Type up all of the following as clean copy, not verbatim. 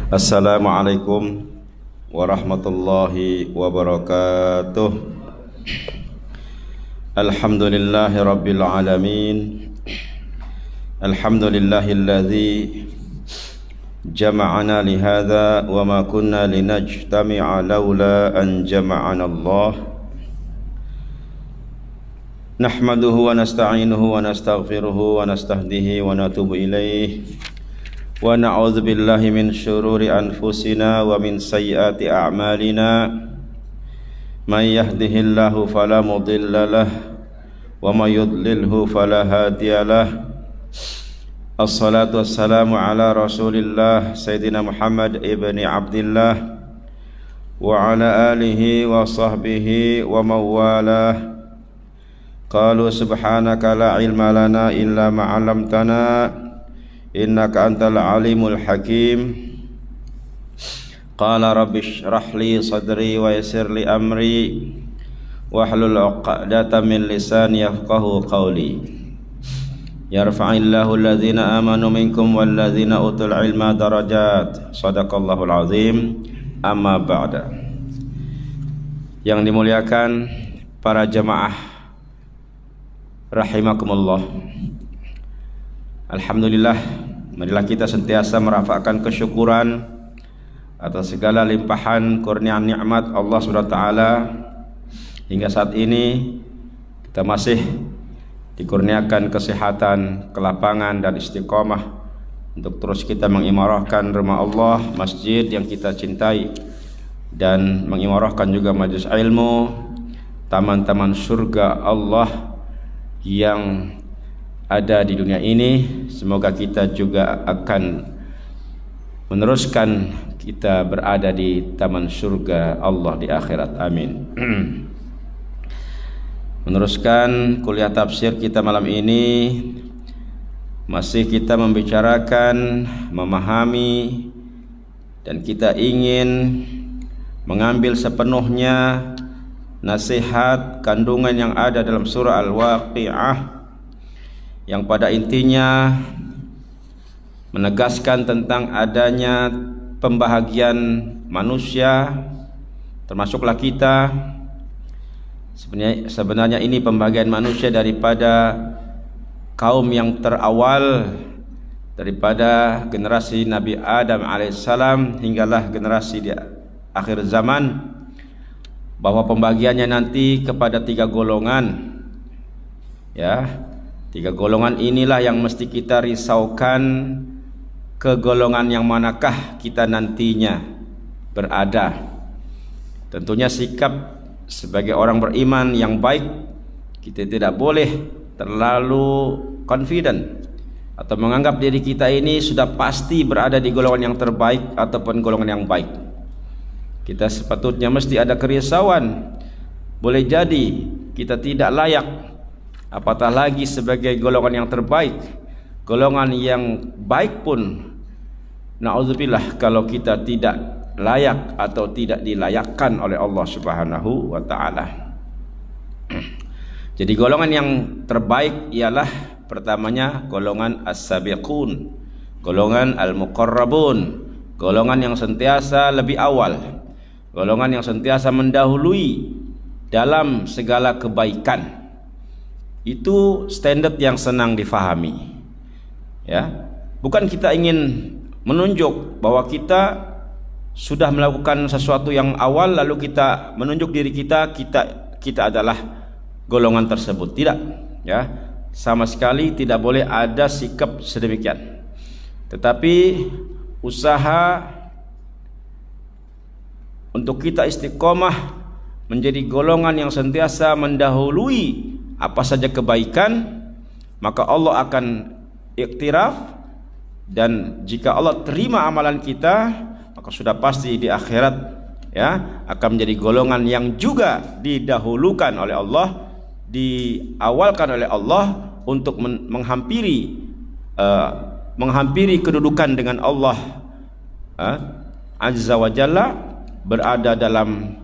Assalamualaikum warahmatullahi wabarakatuh. Alhamdulillahi rabbil alamin. Alhamdulillahilladzi jama'ana lihadza wa ma kunna linajtami'a laula an jama'ana Allah. Nahmaduhu wa nasta'inuhu wa nastaghfiruhu wa nastahdihi wa natubu ilaih. Wa na'udzu billahi min syururi anfusina wa min sayyiati a'malina. May yahdihillahu fala mudilla lahu wa may yudlilhu fala hadiyalah. Assalatu wassalamu ala Rasulillah Sayyidina Muhammad ibni Abdillah wa ala alihi wa sahbihi wa mawalah. Qalu subhanaka la ilma lana illa ma 'allamtana innaka antal alimul hakim. Qala rabbi shrah li sadri wa yassir li amri wahlul 'uqdatam min lisani yafqahu qawli. Yarfa'illahu alladhina amanu minkum walladhina utul ilma darajat. Shadaqallahul azim. Amma ba'da. Yang dimuliakan para jamaah rahimakumullah, alhamdulillah, marilah kita sentiasa merafakkan kesyukuran atas segala limpahan kurnia nikmat Allah SWT. Hingga saat ini kita masih dikurniakan kesehatan, kelapangan dan istiqomah untuk terus kita mengimarahkan rumah Allah, masjid yang kita cintai, dan mengimarahkan juga majelis ilmu, taman-taman surga Allah yang ada di dunia ini. Semoga kita juga akan meneruskan kita berada di taman surga Allah di akhirat. Amin. Meneruskan kuliah tafsir kita malam ini, masih kita membicarakan, memahami, dan kita ingin mengambil sepenuhnya nasihat kandungan yang ada dalam surah Al-Waqi'ah, yang pada intinya menegaskan tentang adanya pembahagian manusia, termasuklah kita. Sebenarnya ini pembagian manusia daripada kaum yang terawal, daripada generasi Nabi Adam alaihissalam hinggalah generasi di akhir zaman, bahwa pembagiannya nanti kepada 3 golongan. Ya, 3 golongan inilah yang mesti kita risaukan, ke golongan yang manakah kita nantinya berada. Tentunya sikap sebagai orang beriman yang baik, kita tidak boleh terlalu confident atau menganggap diri kita ini sudah pasti berada di golongan yang terbaik ataupun golongan yang baik. Kita sepatutnya mesti ada kerisauan. Boleh jadi kita tidak layak, apatah lagi sebagai golongan yang terbaik. Golongan yang baik pun na'udzubillah kalau kita tidak layak atau tidak dilayakkan oleh Allah Subhanahu wa ta'ala. Jadi golongan yang terbaik ialah pertamanya golongan as-sabiqun, golongan al-muqarrabun, golongan yang sentiasa lebih awal, golongan yang sentiasa mendahului dalam segala kebaikan. Itu standar yang senang difahami. Ya, bukan kita ingin menunjuk bahwa kita sudah melakukan sesuatu yang awal lalu kita menunjuk diri kita adalah golongan tersebut. Tidak, ya, sama sekali tidak boleh ada sikap sedemikian. Tetapi usaha untuk kita istiqomah menjadi golongan yang sentiasa mendahului apa saja kebaikan, maka Allah akan iktiraf, dan jika Allah terima amalan kita, maka sudah pasti di akhirat, ya, akan menjadi golongan yang juga didahulukan oleh Allah, diawalkan oleh Allah untuk menghampiri kedudukan dengan Allah Azza wa Jalla, berada dalam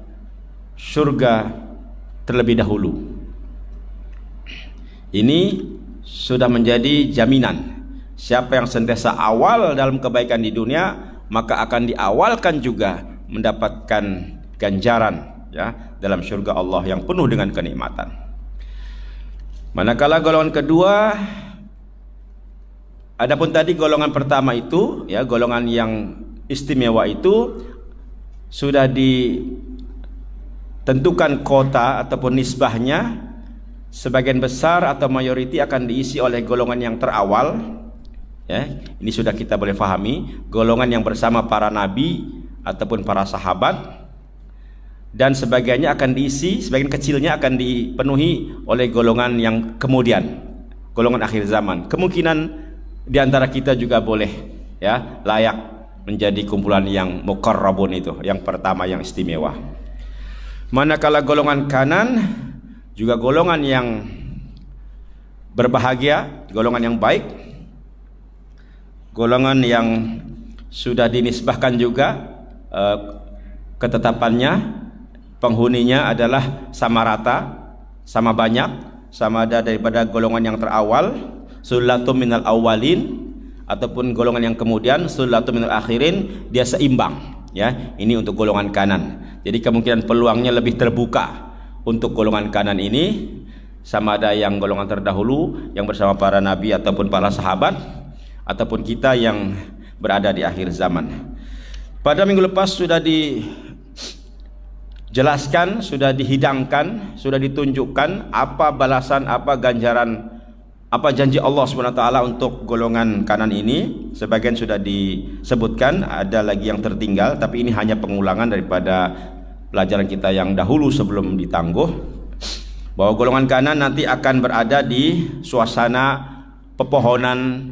surga terlebih dahulu. Ini sudah menjadi jaminan. Siapa yang sentiasa awal dalam kebaikan di dunia, maka akan diawalkan juga mendapatkan ganjaran ya dalam surga Allah yang penuh dengan kenikmatan. Manakala golongan kedua, adapun tadi golongan pertama itu ya, golongan yang istimewa itu sudah ditentukan kota ataupun nisbahnya, sebagian besar atau mayoriti akan diisi oleh golongan yang terawal ya. Ini sudah kita boleh pahami, golongan yang bersama para nabi ataupun para sahabat, dan sebagiannya akan diisi, sebagian kecilnya akan dipenuhi oleh golongan yang kemudian, golongan akhir zaman. Kemungkinan di antara kita juga boleh ya layak menjadi kumpulan yang muqarrabun itu, yang pertama yang istimewa. Manakala golongan kanan juga golongan yang berbahagia, golongan yang baik, golongan yang sudah dinisbahkan juga ketetapannya, penghuninya adalah sama rata, sama banyak, sama ada daripada golongan yang terawal, sulatum minal awalin, ataupun golongan yang kemudian sulatum minal akhirin, dia seimbang ya. Ini untuk golongan kanan. Jadi kemungkinan peluangnya lebih terbuka untuk golongan kanan ini, sama ada yang golongan terdahulu yang bersama para nabi ataupun para sahabat, ataupun kita yang berada di akhir zaman. Pada minggu lepas sudah dijelaskan, sudah dihidangkan, sudah ditunjukkan apa balasan, apa ganjaran, apa janji Allah SWT untuk golongan kanan ini. Sebagian sudah disebutkan, ada lagi yang tertinggal, tapi ini hanya pengulangan daripada pelajaran kita yang dahulu sebelum ditangguh, bahwa golongan kanan nanti akan berada di suasana pepohonan,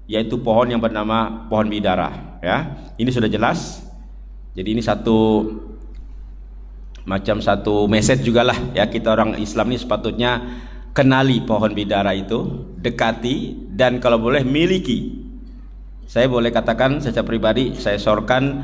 yaitu pohon yang bernama pohon bidara ya. Ini sudah jelas. Jadi ini satu message juga lah ya, kita orang Islam ini sepatutnya kenali pohon bidara itu, dekati, dan kalau boleh miliki. Saya boleh katakan secara pribadi, saya sorkan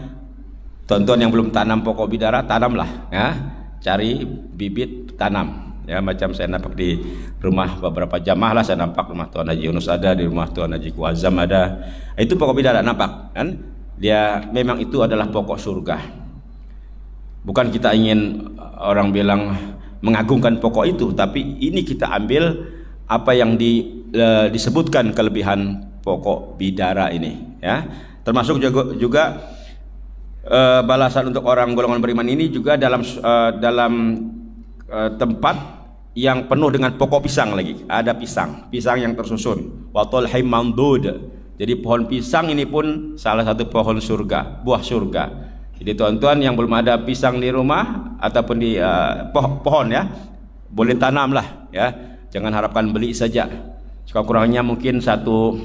tuan-tuan yang belum tanam pokok bidara, tanamlah ya, cari bibit, tanam ya. Macam saya nampak di rumah beberapa jamaah lah, saya nampak rumah Tuan Haji Yunus ada, di rumah Tuan Haji Kuazam ada, itu pokok bidara, nampak kan, dia memang itu adalah pokok surga. Bukan kita ingin orang bilang mengagungkan pokok itu, tapi ini kita ambil apa yang disebutkan kelebihan pokok bidara ini ya. Termasuk juga balasan untuk orang golongan beriman ini juga dalam tempat yang penuh dengan pokok pisang lagi. Ada pisang yang tersusun, wa talhim mamdud. Jadi pohon pisang ini pun salah satu pohon surga, buah surga. Jadi tuan-tuan yang belum ada pisang di rumah ataupun di pohon ya, boleh tanamlah ya. Jangan harapkan beli saja. Kurangnya mungkin satu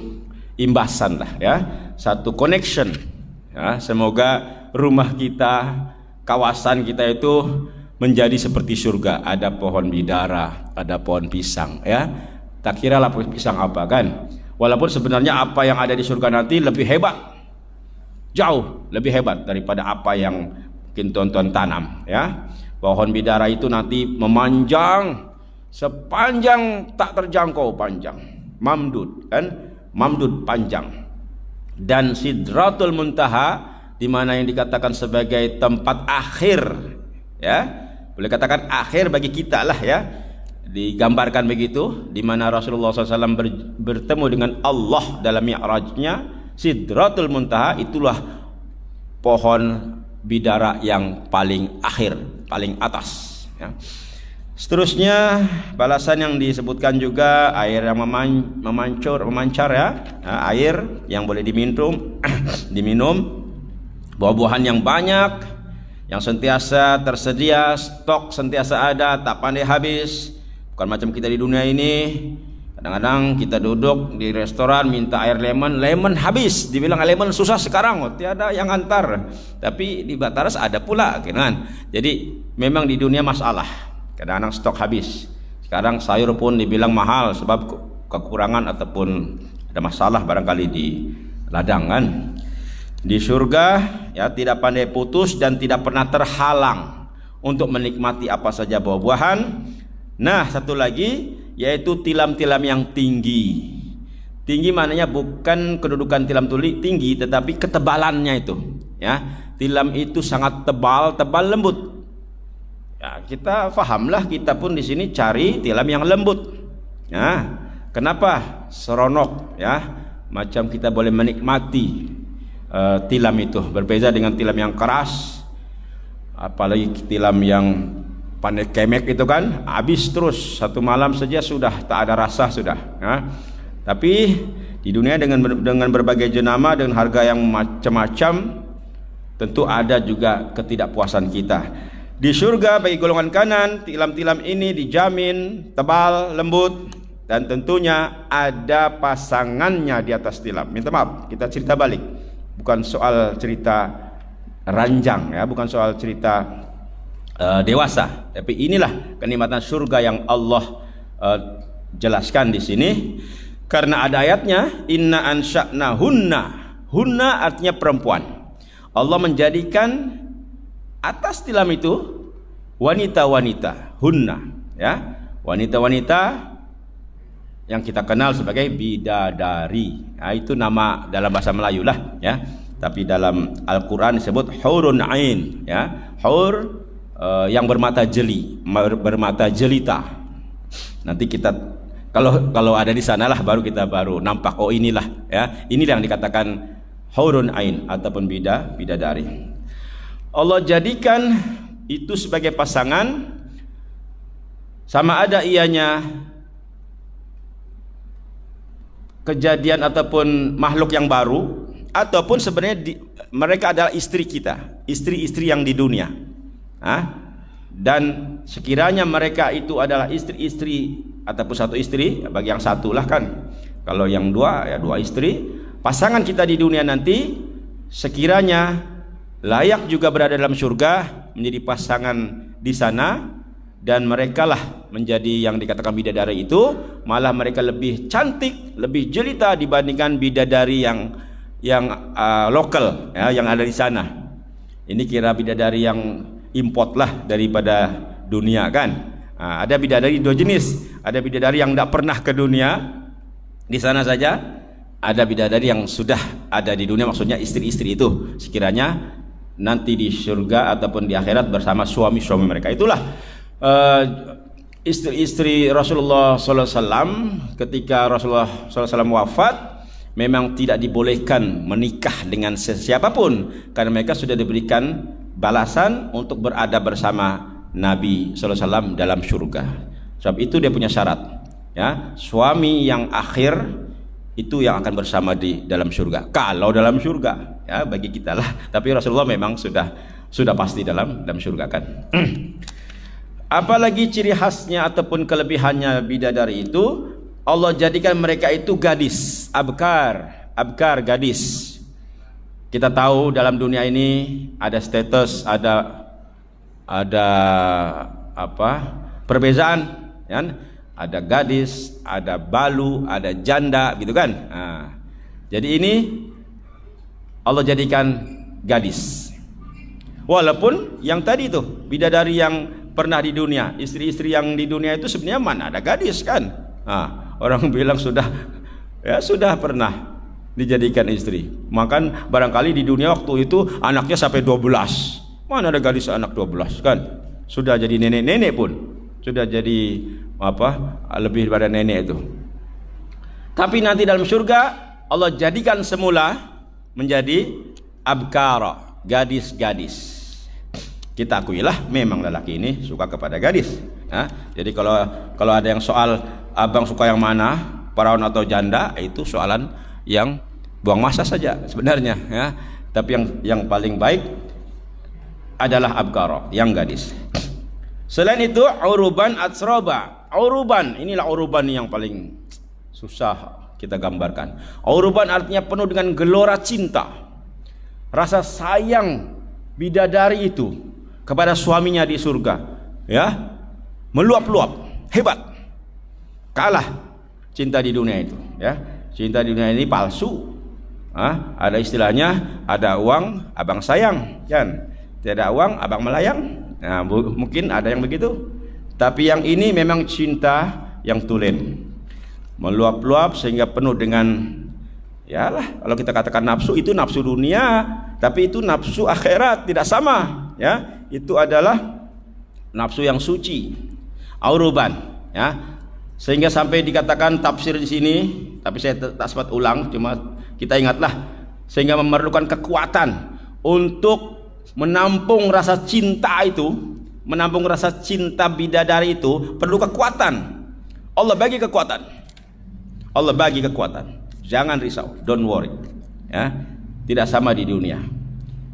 imbasan lah ya, satu connection ya. Semoga rumah kita, kawasan kita itu menjadi seperti surga. Ada pohon bidara, ada pohon pisang ya. Tak kira lah pisang apa kan. Walaupun sebenarnya apa yang ada di surga nanti lebih hebat, jauh lebih hebat daripada apa yang mungkin tuan-tuan tanam ya. Pohon bidara itu nanti memanjang sepanjang tak terjangkau, panjang, mamdud kan, mamdud panjang. Dan sidratul muntaha, di mana yang dikatakan sebagai tempat akhir ya, boleh katakan akhir bagi kita lah ya, digambarkan begitu, di mana Rasulullah SAW bertemu dengan Allah dalam mi'rajnya. Sidratul muntaha itulah pohon bidara yang paling akhir, paling atas ya. Seterusnya balasan yang disebutkan juga air yang memancar ya, air yang boleh diminum, buah-buahan yang banyak, yang sentiasa tersedia, stok sentiasa ada, tak pandai habis. Bukan macam kita di dunia ini, kadang-kadang kita duduk di restoran minta air lemon habis, dibilang lemon susah sekarang, tiada yang antar. Tapi di Bataras ada pula kan. Jadi memang di dunia masalah, kadang-kadang stok habis. Sekarang sayur pun dibilang mahal sebab kekurangan ataupun ada masalah barangkali di ladang kan. Di surga ya tidak pandai putus dan tidak pernah terhalang untuk menikmati apa saja buah-buahan. Nah, satu lagi yaitu tilam-tilam yang tinggi. Tinggi maknanya bukan kedudukan tilam tuli tinggi, tetapi ketebalannya itu. ya. Tilam itu sangat tebal lembut. Ya, kita fahamlah, kita pun di sini cari tilam yang lembut. Ya, kenapa? Seronok, ya. Macam kita boleh menikmati tilam itu, berbeza dengan tilam yang keras. Apalagi tilam yang pandai kemek itu kan, habis terus satu malam saja sudah tak ada rasa sudah. Ya. Tapi di dunia dengan berbagai jenama, dengan harga yang macam-macam, tentu ada juga ketidakpuasan kita. Di surga bagi golongan kanan, tilam-tilam ini dijamin tebal, lembut, dan tentunya ada pasangannya di atas tilam. Minta maaf, kita cerita balik, bukan soal cerita ranjang, ya, bukan soal cerita dewasa, tapi inilah kenikmatan surga yang Allah jelaskan di sini. Karena ada ayatnya, inna ansha'na hunna artinya perempuan. Allah menjadikan atas tilam itu wanita-wanita, hunna, ya, wanita-wanita yang kita kenal sebagai bidadari. Nah, itu nama dalam bahasa Melayu lah, ya. Tapi dalam Al-Quran disebut hurun ain, ya, hur yang bermata jeli, bermata jelita. Nanti kita kalau ada di sanalah baru kita nampak, oh inilah, ya, inilah yang dikatakan hurun ain ataupun bidadari. Allah jadikan itu sebagai pasangan, sama ada ianya kejadian ataupun makhluk yang baru, ataupun sebenarnya mereka adalah istri kita, istri-istri yang di dunia. Dan sekiranya mereka itu adalah istri-istri ataupun satu istri, bagi yang satu lah kan, kalau yang dua ya dua istri, pasangan kita di dunia nanti sekiranya layak juga berada dalam surga, menjadi pasangan di sana, dan mereka lah menjadi yang dikatakan bidadari itu, malah mereka lebih cantik, lebih jelita dibandingkan bidadari yang lokal, ya, yang ada di sana. Ini kira bidadari yang import lah daripada dunia kan. Ada bidadari dua jenis, ada bidadari yang tidak pernah ke dunia di sana saja, ada bidadari yang sudah ada di dunia, maksudnya istri-istri itu sekiranya nanti di surga ataupun di akhirat bersama suami-suami mereka. Itulah istri-istri Rasulullah SAW. Ketika Rasulullah SAW wafat, memang tidak dibolehkan menikah dengan siapapun, karena mereka sudah diberikan balasan untuk berada bersama Nabi SAW dalam surga. Sebab itu dia punya syarat, ya, suami yang akhir itu yang akan bersama di dalam surga, kalau dalam surga, ya, bagi kita lah. Tapi Rasulullah memang sudah pasti dalam surga kan. Apalagi ciri khasnya ataupun kelebihannya bidadari itu, Allah jadikan mereka itu gadis, abkar gadis. Kita tahu dalam dunia ini ada status, ada perbezaan, kan? Ada gadis, ada balu, ada janda, gitu kan. Jadi ini Allah jadikan gadis. Walaupun yang tadi itu bidadari yang pernah di dunia, istri-istri yang di dunia itu sebenarnya mana ada gadis kan. Orang bilang sudah pernah dijadikan istri. Makan barangkali di dunia waktu itu anaknya sampai 12. Mana ada gadis anak 12 kan? Sudah jadi nenek-nenek pun, sudah jadi lebih daripada nenek itu. Tapi nanti dalam surga Allah jadikan semula menjadi abkara, gadis-gadis. Kita akuilah memang lelaki ini suka kepada gadis. Jadi kalau ada yang soal abang suka yang mana, perawan atau janda, itu soalan yang buang masa saja sebenarnya, ya. Tapi yang paling baik adalah abkara, yang gadis. Selain itu uruban atsroba. Uruban, inilah uruban yang paling susah kita gambarkan. Uruban artinya penuh dengan gelora cinta, rasa sayang bidadari itu kepada suaminya di surga, ya, meluap-luap, hebat, kalah cinta di dunia itu, ya. Cinta di dunia ini palsu. Ada istilahnya, ada uang abang sayang, kan? Tidak ada uang abang melayang. Mungkin ada yang begitu. Tapi yang ini memang cinta yang tulen, meluap-luap sehingga penuh dengan Yalah, kalau kita katakan nafsu itu nafsu dunia, tapi itu nafsu akhirat, tidak sama, ya. Itu adalah nafsu yang suci, auruban, ya. Sehingga sampai dikatakan tafsir di sini, tapi saya tak sempat ulang, cuma kita ingatlah, sehingga memerlukan kekuatan untuk menampung rasa cinta itu, menampung rasa cinta bidadari itu perlu kekuatan. Allah bagi kekuatan. Allah bagi kekuatan. Jangan risau, don't worry. Ya, tidak sama di dunia.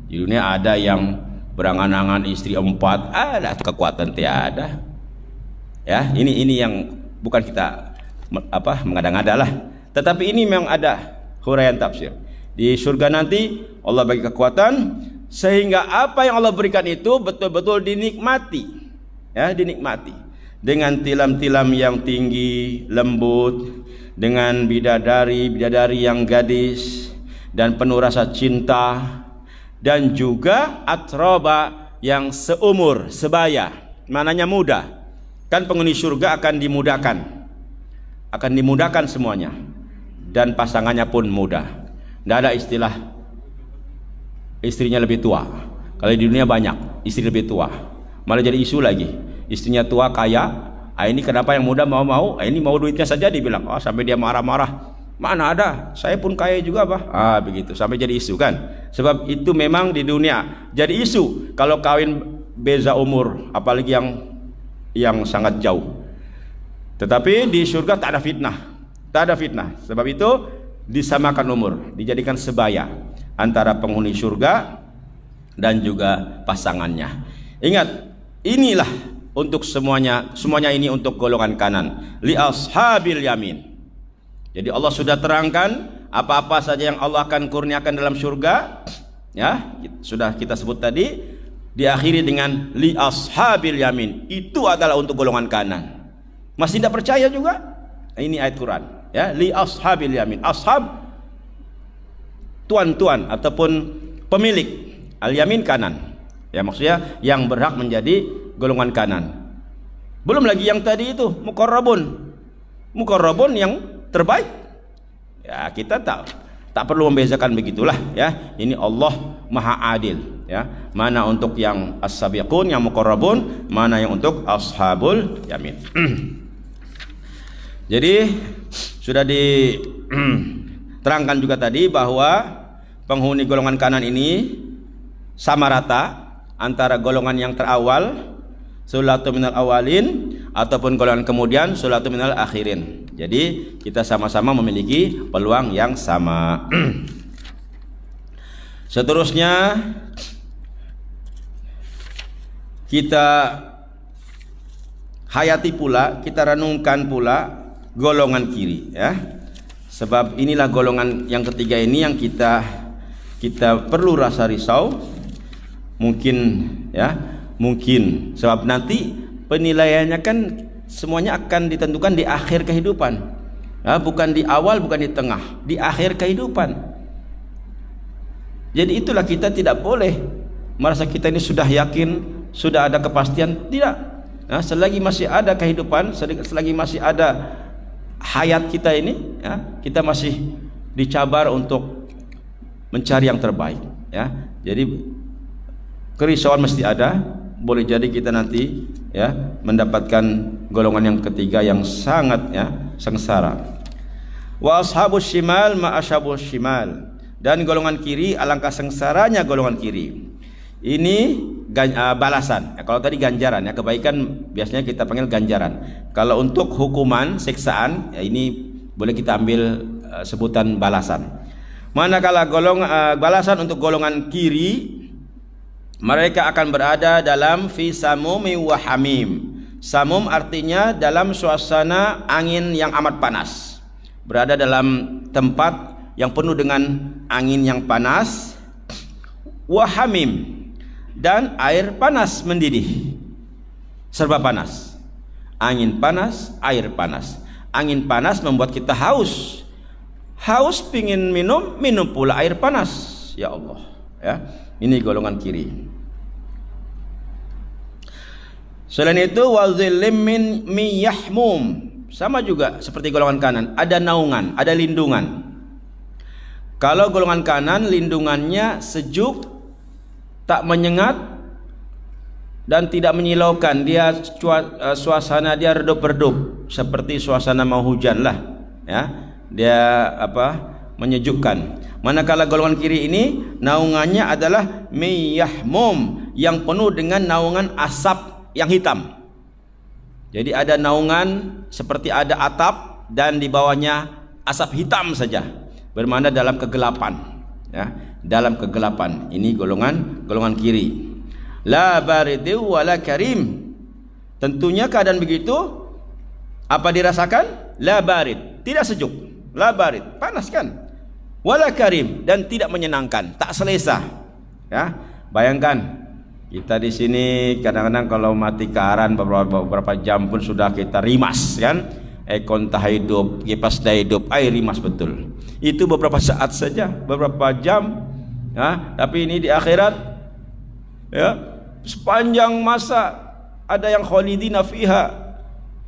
Di dunia ada yang berangan-angan istri 4, ada kekuatan tiada. Ya, ini yang bukan kita mengada-ngada lah. Tetapi ini memang ada huraian tafsir. Di surga nanti Allah bagi kekuatan sehingga apa yang Allah berikan itu betul-betul dinikmati. Ya, dinikmati. Dengan tilam-tilam yang tinggi, lembut, dengan bidadari yang gadis dan penuh rasa cinta, dan juga atroba yang seumur, sebaya, mananya muda. Kan penghuni surga akan dimudahkan semuanya, dan pasangannya pun muda. Tidak ada istilah istrinya lebih tua. Kalau di dunia banyak istri lebih tua, malah jadi isu lagi. Istrinya tua kaya, ini kenapa yang muda mau? Ini mau duitnya saja dibilang. Sampai dia marah-marah. Mana ada? Saya pun kaya juga, Pak. Begitu. Sampai jadi isu kan. Sebab itu memang di dunia jadi isu kalau kawin beza umur, apalagi yang sangat jauh. Tetapi di surga tak ada fitnah. Tak ada fitnah. Sebab itu disamakan umur, dijadikan sebaya antara penghuni surga dan juga pasangannya. Ingat, inilah untuk semuanya ini untuk golongan kanan, li ashabil yamin. Jadi Allah sudah terangkan apa-apa saja yang Allah akan kurniakan dalam surga, ya, sudah kita sebut tadi, diakhiri dengan li ashabil yamin. Itu adalah untuk golongan kanan. Masih tidak percaya juga? Ini ayat Quran, ya, li ashabil yamin. Ashab tuan-tuan ataupun pemilik, al yamin kanan. Ya, maksudnya yang berhak menjadi golongan kanan. Belum lagi yang tadi itu muqarrabun yang terbaik. Ya, kita tak perlu membezakan begitulah, ya. Ini Allah Maha Adil, ya. Mana untuk yang as-sabiqun, yang muqarrabun, mana yang untuk ashabul yamin. Jadi sudah diterangkan juga tadi bahwa penghuni golongan kanan ini sama rata antara golongan yang terawal, sulatu minal awalin, ataupun golongan kemudian, sulatu minal akhirin. Jadi kita sama-sama memiliki peluang yang sama. Seterusnya kita hayati pula, kita renungkan pula golongan kiri, ya. Sebab inilah golongan yang ketiga ini yang kita perlu rasa risau. Mungkin sebab nanti penilaiannya kan semuanya akan ditentukan di akhir kehidupan, ya, bukan di awal, bukan di tengah, di akhir kehidupan. Jadi itulah kita tidak boleh merasa kita ini sudah yakin, sudah ada kepastian. Tidak. Nah, selagi masih ada kehidupan, selagi masih ada hayat kita ini, ya, kita masih dicabar untuk mencari yang terbaik, ya. Jadi kerisauan mesti ada. Boleh jadi kita nanti, ya, mendapatkan golongan yang ketiga yang sangat, ya, sengsara. Wa ashabus shimal ma ashabus shimal. Dan golongan kiri, alangkah sengsaranya golongan kiri. Ini balasan. Ya, kalau tadi ganjaran, ya, kebaikan biasanya kita panggil ganjaran. Kalau untuk hukuman, siksaan, ya, ini boleh kita ambil sebutan balasan. Manakala balasan untuk golongan kiri, mereka akan berada dalam fi samumi wa hamim. Samum artinya dalam suasana angin yang amat panas. Berada dalam tempat yang penuh dengan angin yang panas. Wa hamim, dan air panas mendidih. Serba panas. Angin panas, air panas. Angin panas membuat kita haus. Haus pingin minum pula air panas. Ya Allah, ya. Ini golongan kiri. Selain itu wazillim min yahmum, sama juga seperti golongan kanan, ada naungan, ada lindungan. Kalau golongan kanan, lindungannya sejuk, tak menyengat dan tidak menyilaukan. Dia suasana dia redup-redup seperti suasana mau hujan lah, ya. Dia menyejukkan. Manakala golongan kiri ini naungannya adalah miyahmum, yang penuh dengan naungan asap yang hitam. Jadi ada naungan seperti ada atap dan di bawahnya asap hitam saja, bermakna dalam kegelapan, ya, dalam kegelapan. Ini golongan kiri. La baridu wala karim. Tentunya keadaan begitu apa dirasakan? La barid, tidak sejuk. La barid, panas kan? Wala karim, dan tidak menyenangkan, tak selesa. Ya, bayangkan kita di sini kadang-kadang kalau mati karan beberapa jam pun sudah kita rimas kan? Aircon tak hidup, kipas tak hidup, air rimas betul. Itu beberapa saat saja, beberapa jam. Ya, tapi ini di akhirat, ya, sepanjang masa ada yang khalidina fiha,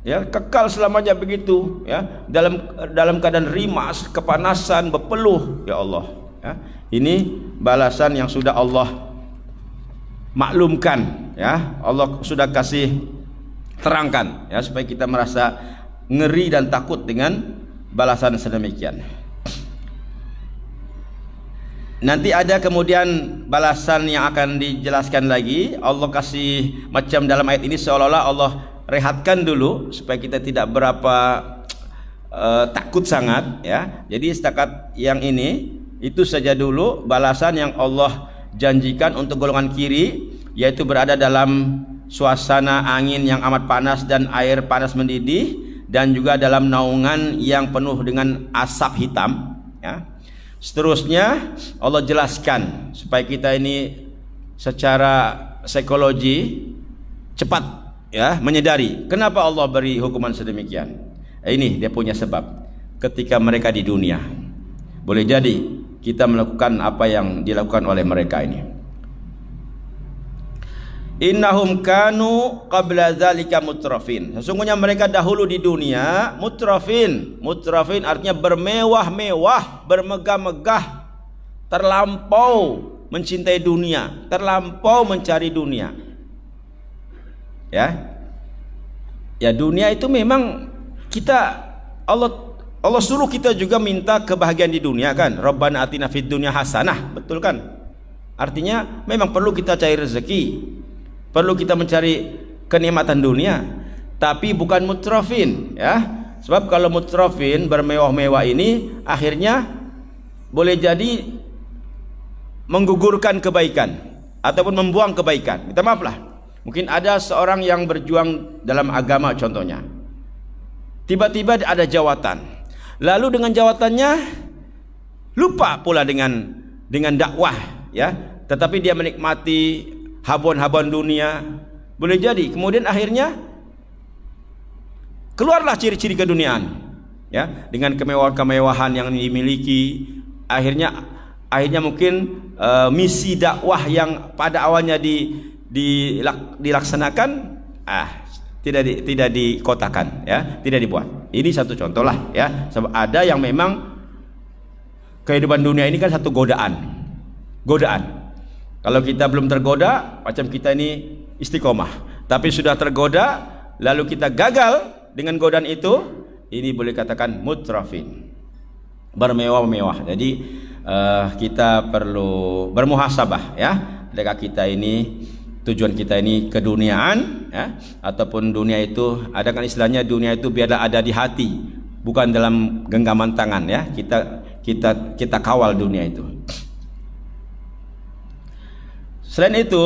ya, kekal selamanya begitu, ya, dalam keadaan rimas, kepanasan, berpeluh. Ya Allah, ya, ini balasan yang sudah Allah maklumkan, ya, Allah sudah kasih terangkan, ya, supaya kita merasa ngeri dan takut dengan balasan sedemikian. Nanti ada kemudian balasan yang akan dijelaskan lagi. Allah kasih macam dalam ayat ini seolah-olah Allah rehatkan dulu supaya kita tidak berapa takut sangat, ya. Jadi setakat yang ini itu saja dulu balasan yang Allah janjikan untuk golongan kiri, yaitu berada dalam suasana angin yang amat panas dan air panas mendidih, dan juga dalam naungan yang penuh dengan asap hitam, ya. Seterusnya Allah jelaskan supaya kita ini secara psikologi cepat, ya, menyadari kenapa Allah beri hukuman sedemikian. Ini dia punya sebab. Ketika mereka di dunia, boleh jadi kita melakukan apa yang dilakukan oleh mereka ini. Innahum kanu qabla dzalika mutrafin. Sesungguhnya mereka dahulu di dunia mutrafin. Mutrafin artinya bermewah-mewah, bermegah-megah, terlampau mencintai dunia, terlampau mencari dunia. Ya. Ya, dunia itu memang Allah suruh kita juga minta kebahagiaan di dunia kan. Rabbana atina fid dunya hasanah, betul kan? Artinya memang perlu kita cari rezeki, perlu kita mencari kenikmatan dunia, tapi bukan mutrafin, ya. Sebab kalau mutrafin bermewah-mewah ini akhirnya boleh jadi menggugurkan kebaikan ataupun membuang kebaikan. Minta maaf lah. Mungkin ada seorang yang berjuang dalam agama contohnya, tiba-tiba ada jawatan, lalu dengan jawatannya lupa pula dengan dakwah, ya. Tetapi dia menikmati habuan-habuan dunia, boleh jadi kemudian akhirnya keluarlah ciri-ciri keduniaan, ya, dengan kemewahan-kemewahan yang dimiliki. Akhirnya mungkin misi dakwah yang pada awalnya dilaksanakan tidak dikotakan, ya, tidak dibuat. Ini satu contoh lah, ya. Sebab ada yang memang kehidupan dunia ini kan satu godaan. Kalau kita belum tergoda, macam kita ini istiqomah. Tapi sudah tergoda, lalu kita gagal dengan godaan itu, ini boleh katakan mutrafin, bermewah-mewah. Jadi kita perlu bermuhasabah, ya. Adakah kita ini tujuan kita ini keduniaan, ya, ataupun dunia itu, ada kan istilahnya dunia itu biarlah ada di hati, bukan dalam genggaman tangan, ya. Kita kawal dunia itu. Selain itu,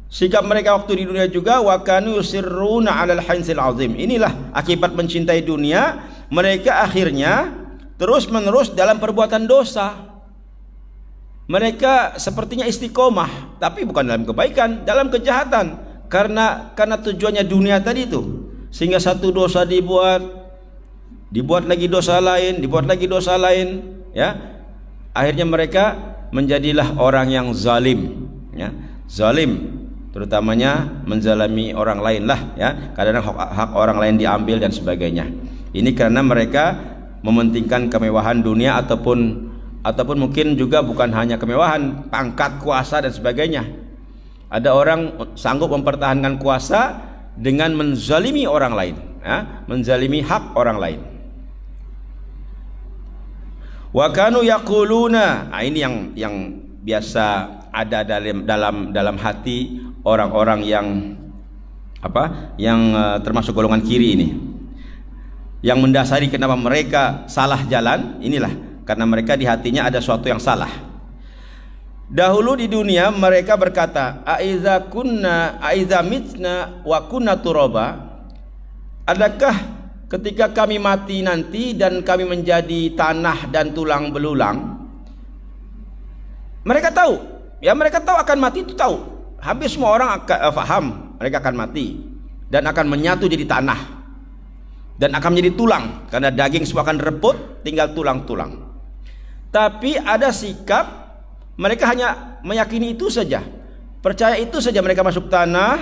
sikap mereka waktu di dunia juga, wa kanu yusirruna 'alal hinsil azim. Inilah akibat mencintai dunia, mereka akhirnya terus-menerus dalam perbuatan dosa. Mereka sepertinya istiqomah, tapi bukan dalam kebaikan, dalam kejahatan. Karena tujuannya dunia tadi itu, sehingga satu dosa dibuat lagi dosa lain, ya. Akhirnya mereka menjadilah orang yang zalim, ya. Zalim terutamanya menzalimi orang lain lah, ya. Kadang-kadang hak orang lain diambil dan sebagainya. Ini karena mereka mementingkan kemewahan dunia ataupun ataupun mungkin juga bukan hanya kemewahan, pangkat, kuasa dan sebagainya. Ada orang sanggup mempertahankan kuasa dengan menzalimi orang lain, ya, menzalimi hak orang lain. Wa kanu yaquluna, ini yang biasa ada dalam hati orang-orang yang termasuk golongan kiri ini, yang mendasari kenapa mereka salah jalan. Inilah karena mereka di hatinya ada sesuatu yang salah. Dahulu di dunia mereka berkata, aiza mitna wa kunna turaba, adakah ketika kami mati nanti dan kami menjadi tanah dan tulang belulang? Mereka tahu, ya, mereka tahu akan mati, itu tahu. Habis semua orang akan faham mereka akan mati dan akan menyatu jadi tanah dan akan menjadi tulang, karena daging semua akan reput, tinggal tulang-tulang. Tapi ada sikap mereka hanya meyakini itu saja, percaya itu saja. Mereka masuk tanah,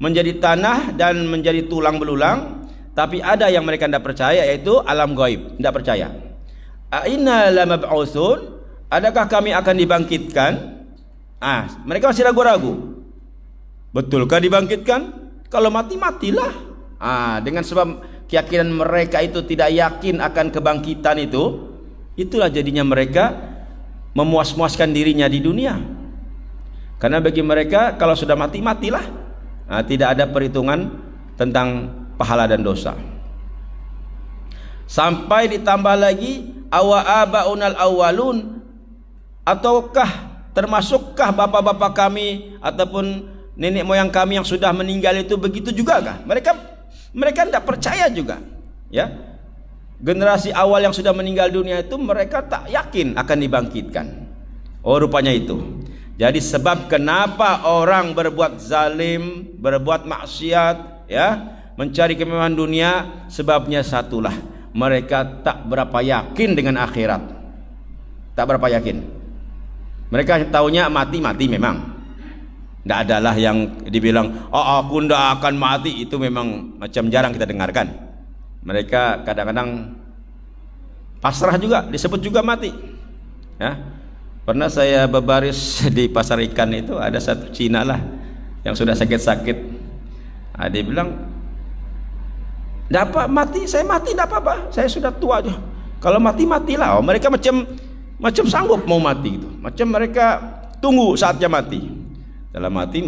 menjadi tanah dan menjadi tulang belulang. Tapi ada yang mereka tidak percaya, yaitu alam gaib, tidak percaya. Inna lamab'utsun, adakah kami akan dibangkitkan? Mereka masih ragu-ragu. Betulkah dibangkitkan? Kalau mati, matilah. Dengan sebab keyakinan mereka itu tidak yakin akan kebangkitan itu, itulah jadinya mereka memuas-muaskan dirinya di dunia. Karena bagi mereka kalau sudah mati, matilah. Tidak ada perhitungan tentang pahala dan dosa. Sampai ditambah lagi, awa abaunal awwalun, ataukah termasukkah bapak-bapak kami ataupun nenek moyang kami yang sudah meninggal itu begitu juga kah? Mereka tidak percaya juga, ya. Generasi awal yang sudah meninggal dunia itu mereka tak yakin akan dibangkitkan. Oh, rupanya itu. Jadi sebab kenapa orang berbuat zalim, berbuat maksiat, ya, mencari kemewahan dunia, sebabnya satulah, mereka tak berapa yakin dengan akhirat. Tak berapa yakin. Mereka taunya mati memang. Tidak adalah yang dibilang, aku tidak akan mati. Itu memang macam jarang kita dengarkan. Mereka kadang-kadang pasrah juga, disebut juga mati, ya. Pernah saya berbaris di pasar ikan itu, ada satu Cina lah yang sudah sakit-sakit. Dia bilang, "Tidak apa mati, saya mati tidak apa-apa, saya sudah tua aja. Kalau mati, matilah." Mereka macam sanggup mau mati gitu. Macam mereka tunggu saatnya mati. Dalam mati,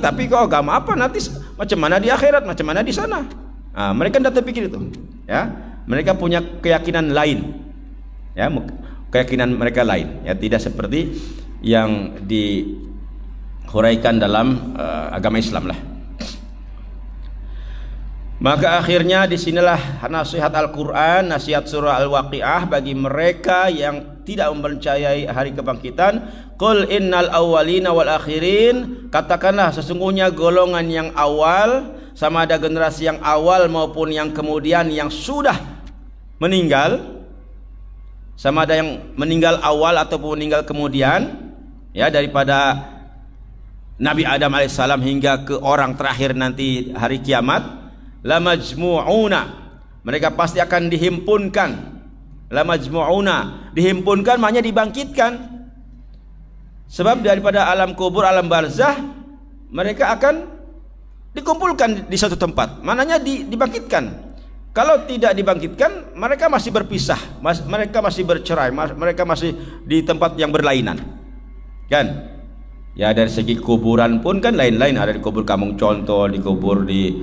tapi kok agama apa nanti, macam mana di akhirat, macam mana di sana. Mereka tidak terpikir itu, ya. Mereka punya keyakinan lain, ya, keyakinan mereka lain, ya, tidak seperti yang dihuraikan dalam agama Islam lah. Maka akhirnya disinilah nasihat Al-Quran, nasihat surah Al-Waqi'ah bagi mereka yang tidak mempercayai hari kebangkitan. Qul innal awwalina wal akhirin, katakanlah sesungguhnya golongan yang awal, sama ada generasi yang awal maupun yang kemudian yang sudah meninggal, sama ada yang meninggal awal ataupun meninggal kemudian, ya, daripada Nabi Adam alaihissalam hingga ke orang terakhir nanti hari kiamat. La majmu'una, mereka pasti akan dihimpunkan. La majmu'una, dihimpunkan maknanya dibangkitkan. Sebab daripada alam kubur, alam barzah, mereka akan dikumpulkan di satu tempat, maknanya dibangkitkan. Kalau tidak dibangkitkan, mereka masih berpisah, mereka masih bercerai, mereka masih di tempat yang berlainan, kan? Ya, dari segi kuburan pun kan lain-lain. Ada di kubur Kampung Contoh, dikubur di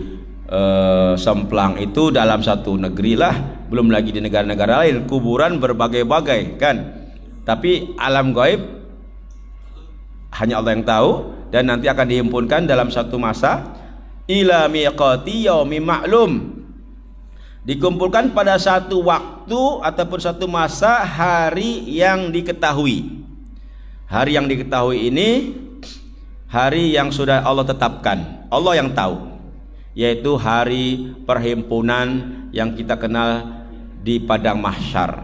Semplang, itu dalam satu negeri lah, belum lagi di negara-negara lain kuburan berbagai-bagai, kan? Tapi alam gaib hanya Allah yang tahu, dan nanti akan dihimpunkan dalam satu masa, ila miqati yaumi ma'lum, dikumpulkan pada satu waktu ataupun satu masa, hari yang diketahui. Hari yang diketahui ini hari yang sudah Allah tetapkan, Allah yang tahu, yaitu hari perhimpunan yang kita kenal di padang mahsyar,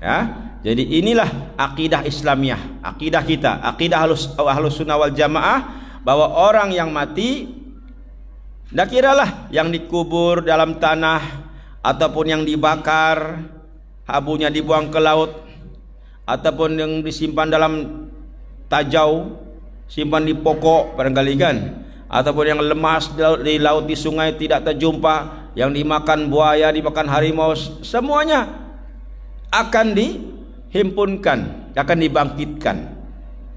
ya. Jadi inilah akidah Islamiyah, akidah kita, akidah ahlus sunnah wal jamaah, bahwa orang yang mati, ndak kiralah yang dikubur dalam tanah ataupun yang dibakar, abunya dibuang ke laut, ataupun yang disimpan dalam tajau, simpan di pokok barangkali kan, ataupun yang lemas di laut, di sungai tidak terjumpa, yang dimakan buaya, dimakan harimau, semuanya akan dihimpunkan, akan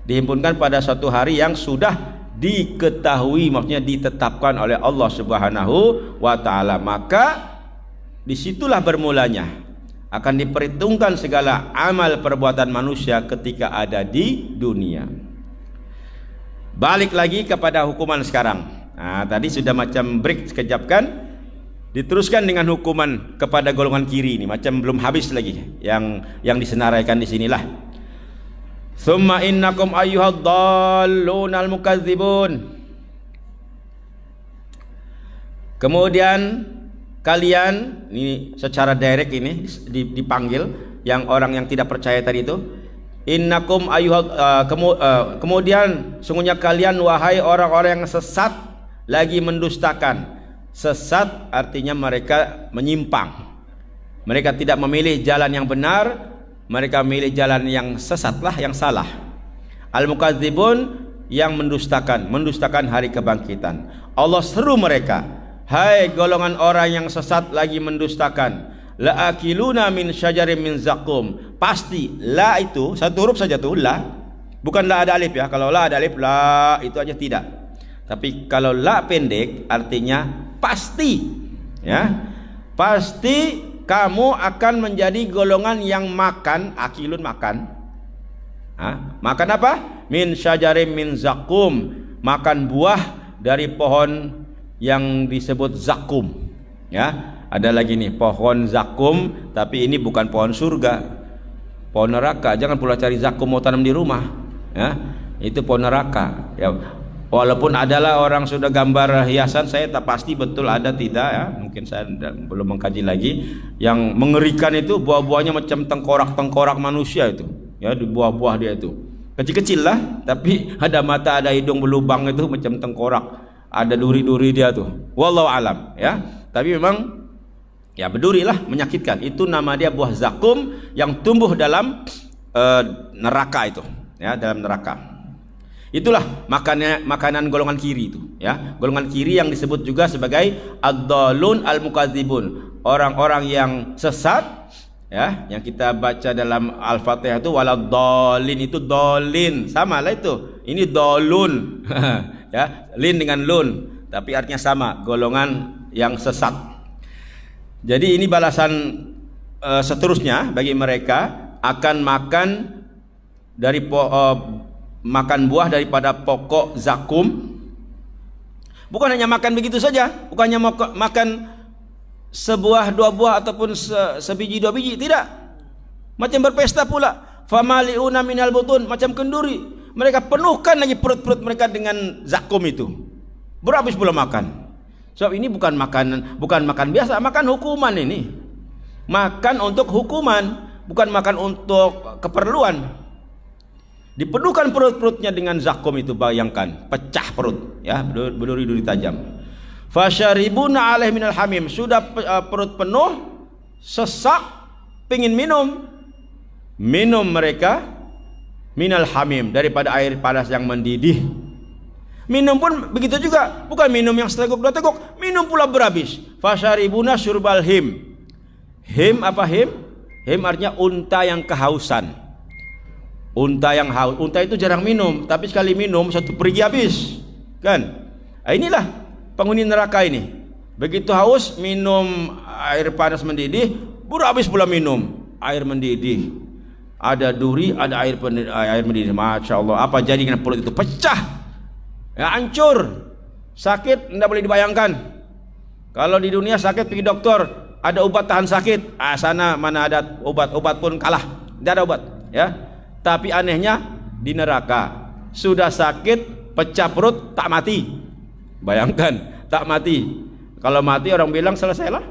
dihimpunkan pada suatu hari yang sudah diketahui, maksudnya ditetapkan oleh Allah Subhanahu wa taala. Maka disitulah bermulanya akan diperhitungkan segala amal perbuatan manusia ketika ada di dunia. Balik lagi kepada hukuman sekarang. Nah, tadi sudah macam break sekejap kan, diteruskan dengan hukuman kepada golongan kiri ini, macam belum habis lagi yang disenaraikan di sinilah. Tsumma innakum ayyuhad dallunal mukadzibun. Kemudian kalian, ini secara direct ini dipanggil yang orang yang tidak percaya tadi itu, innakum kemudian sungguhnya kalian wahai orang-orang yang sesat lagi mendustakan. Sesat artinya mereka menyimpang, mereka tidak memilih jalan yang benar, mereka memilih jalan yang sesat lah, yang salah. Al-mukadzibun yang mendustakan hari kebangkitan. Allah seru mereka, hai golongan orang yang sesat lagi mendustakan, la akiluna min syajarin min zakum. Pasti la itu satu huruf saja tuh, la, bukan la ada alif ya. Kalau la ada alif, la itu aja tidak. Tapi kalau la pendek artinya pasti, ya, pasti kamu akan menjadi golongan yang makan, akilun makan. Makan apa? Min syajarin min zakum, makan buah dari pohon yang disebut zakum, ya. Ada lagi nih pohon zakum, tapi ini bukan pohon surga, pohon neraka. Jangan pula cari zakum mau tanam di rumah, ya. Itu pohon neraka, ya. Walaupun adalah orang sudah gambar hiasan, saya tak pasti betul ada tidak, ya. Mungkin saya belum mengkaji lagi. Yang mengerikan itu buah-buahnya macam tengkorak-tengkorak manusia itu, ya, di buah-buah dia itu kecil-kecil lah, tapi ada mata, ada hidung berlubang, itu macam tengkorak, ada duri-duri dia tuh. Wallahu alam, ya. Tapi memang ya berduri lah, menyakitkan. Itu nama dia buah zakum yang tumbuh dalam neraka itu, ya, dalam neraka. Itulah makanan golongan kiri itu, ya. Golongan kiri yang disebut juga sebagai ad-dallun al-mukadzibun, orang-orang yang sesat, ya, yang kita baca dalam Al-Fatihah itu waladdallin, itu dolin sama lah itu. Ini dolun ya, lin dengan lun, tapi artinya sama, golongan yang sesat. Jadi ini balasan seterusnya bagi mereka, akan makan dari makan buah daripada pokok zakum. Bukan hanya makan begitu saja, bukan hanya makan sebuah dua buah ataupun sebiji dua biji, tidak. Macam berpesta pula. Famaliuna minal butun, macam kenduri. Mereka penuhkan lagi perut-perut mereka dengan zakum itu. Berhabis pula makan. Sebab ini bukan makan biasa, makan hukuman ini. Makan untuk hukuman, bukan makan untuk keperluan. Dipenuhkan perut-perutnya dengan zakum itu, bayangkan, pecah perut, ya, berduri-duri tajam. Fasyaribuna alaih minal hamim, sudah perut penuh, sesak, pingin minum mereka minal hamim, daripada air panas yang mendidih. Minum pun begitu juga, bukan minum yang seteguk dua teguk, minum pula berhabis. Fasyaribuna syurbal him. Him apa him? Him artinya unta yang kehausan. Unta yang haus, unta itu jarang minum, tapi sekali minum satu perigi habis, kan? Inilah penghuni neraka ini. Begitu haus minum air panas mendidih, baru habis pula minum air mendidih. Ada duri, ada air mendidih. Masya Allah, apa jadi dengan perut itu? Pecah, ya, hancur, sakit, tidak boleh dibayangkan. Kalau di dunia sakit pergi dokter, ada obat tahan sakit. Sana mana ada obat pun kalah, tidak ada obat, ya. Tapi anehnya di neraka sudah sakit, pecah perut, tak mati. Bayangkan, tak mati. Kalau mati orang bilang selesailah.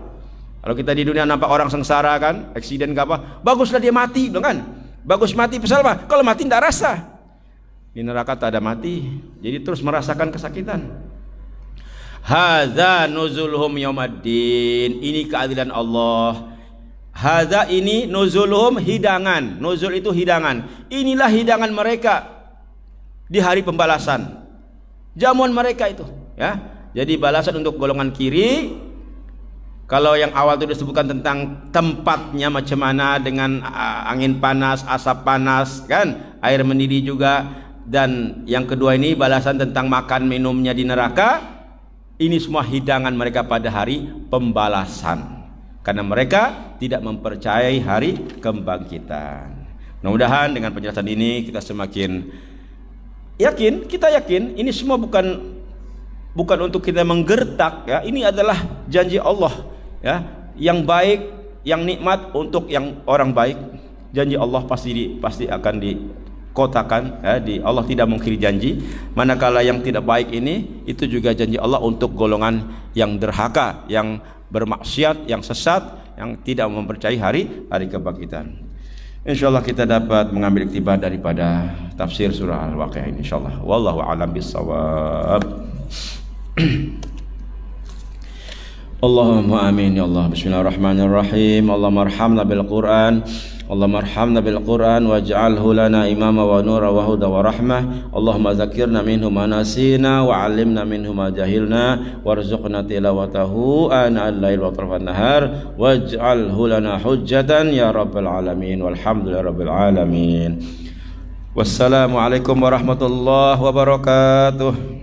Kalau kita di dunia nampak orang sengsara kan, eksiden ke apa, baguslah dia mati, bilang kan. Bagus mati, pasal apa? Kalau mati tidak rasa. Di neraka tak ada mati, jadi terus merasakan kesakitan. Hadza nuzulhum yaumaddin, ini keadilan Allah. Hadza ini nuzuluhum, hidangan. Nuzul itu hidangan. Inilah hidangan mereka di hari pembalasan. Jamuan mereka itu, ya. Jadi balasan untuk golongan kiri. Kalau yang awal itu disebutkan tentang tempatnya macam mana dengan angin panas, asap panas, kan? Air mendidih juga. Dan yang kedua ini balasan tentang makan minumnya di neraka. Ini semua hidangan mereka pada hari pembalasan. Karena mereka tidak mempercayai hari kebangkitan. Mudah-mudahan dengan penjelasan ini kita semakin yakin, kita yakin ini semua bukan untuk kita menggertak, ya. Ini adalah janji Allah, ya, yang baik, yang nikmat untuk yang orang baik. Janji Allah pasti akan dikotakan, ya. Allah tidak mengkhianati janji. Manakala yang tidak baik ini, itu juga janji Allah untuk golongan yang derhaka, yang bermaksiat, yang sesat, yang tidak mempercayai hari kebangkitan. Insyaallah kita dapat mengambil iktibar daripada tafsir surah Al-Waqiah ini, insyaallah. Wallahu a'lam bissawab. Allahumma amin ya Allah. Bismillahirrahmanirrahim. Allahumma arhamna bil Qur'an. Allahumma arhamna bil Qur'an waj'alhu lana imama wa nura wa huda wa rahmah. Allahumma zakirna minhu ma nasina wa 'allimna minhu ma jahilna warzuqna tilawatahu ana al-lail wa atrafan nahar waj'alhu lana hujjatan ya rabbal alamin walhamdulillahi rabbil alamin. Wassalamu alaikum warahmatullahi wabarakatuh.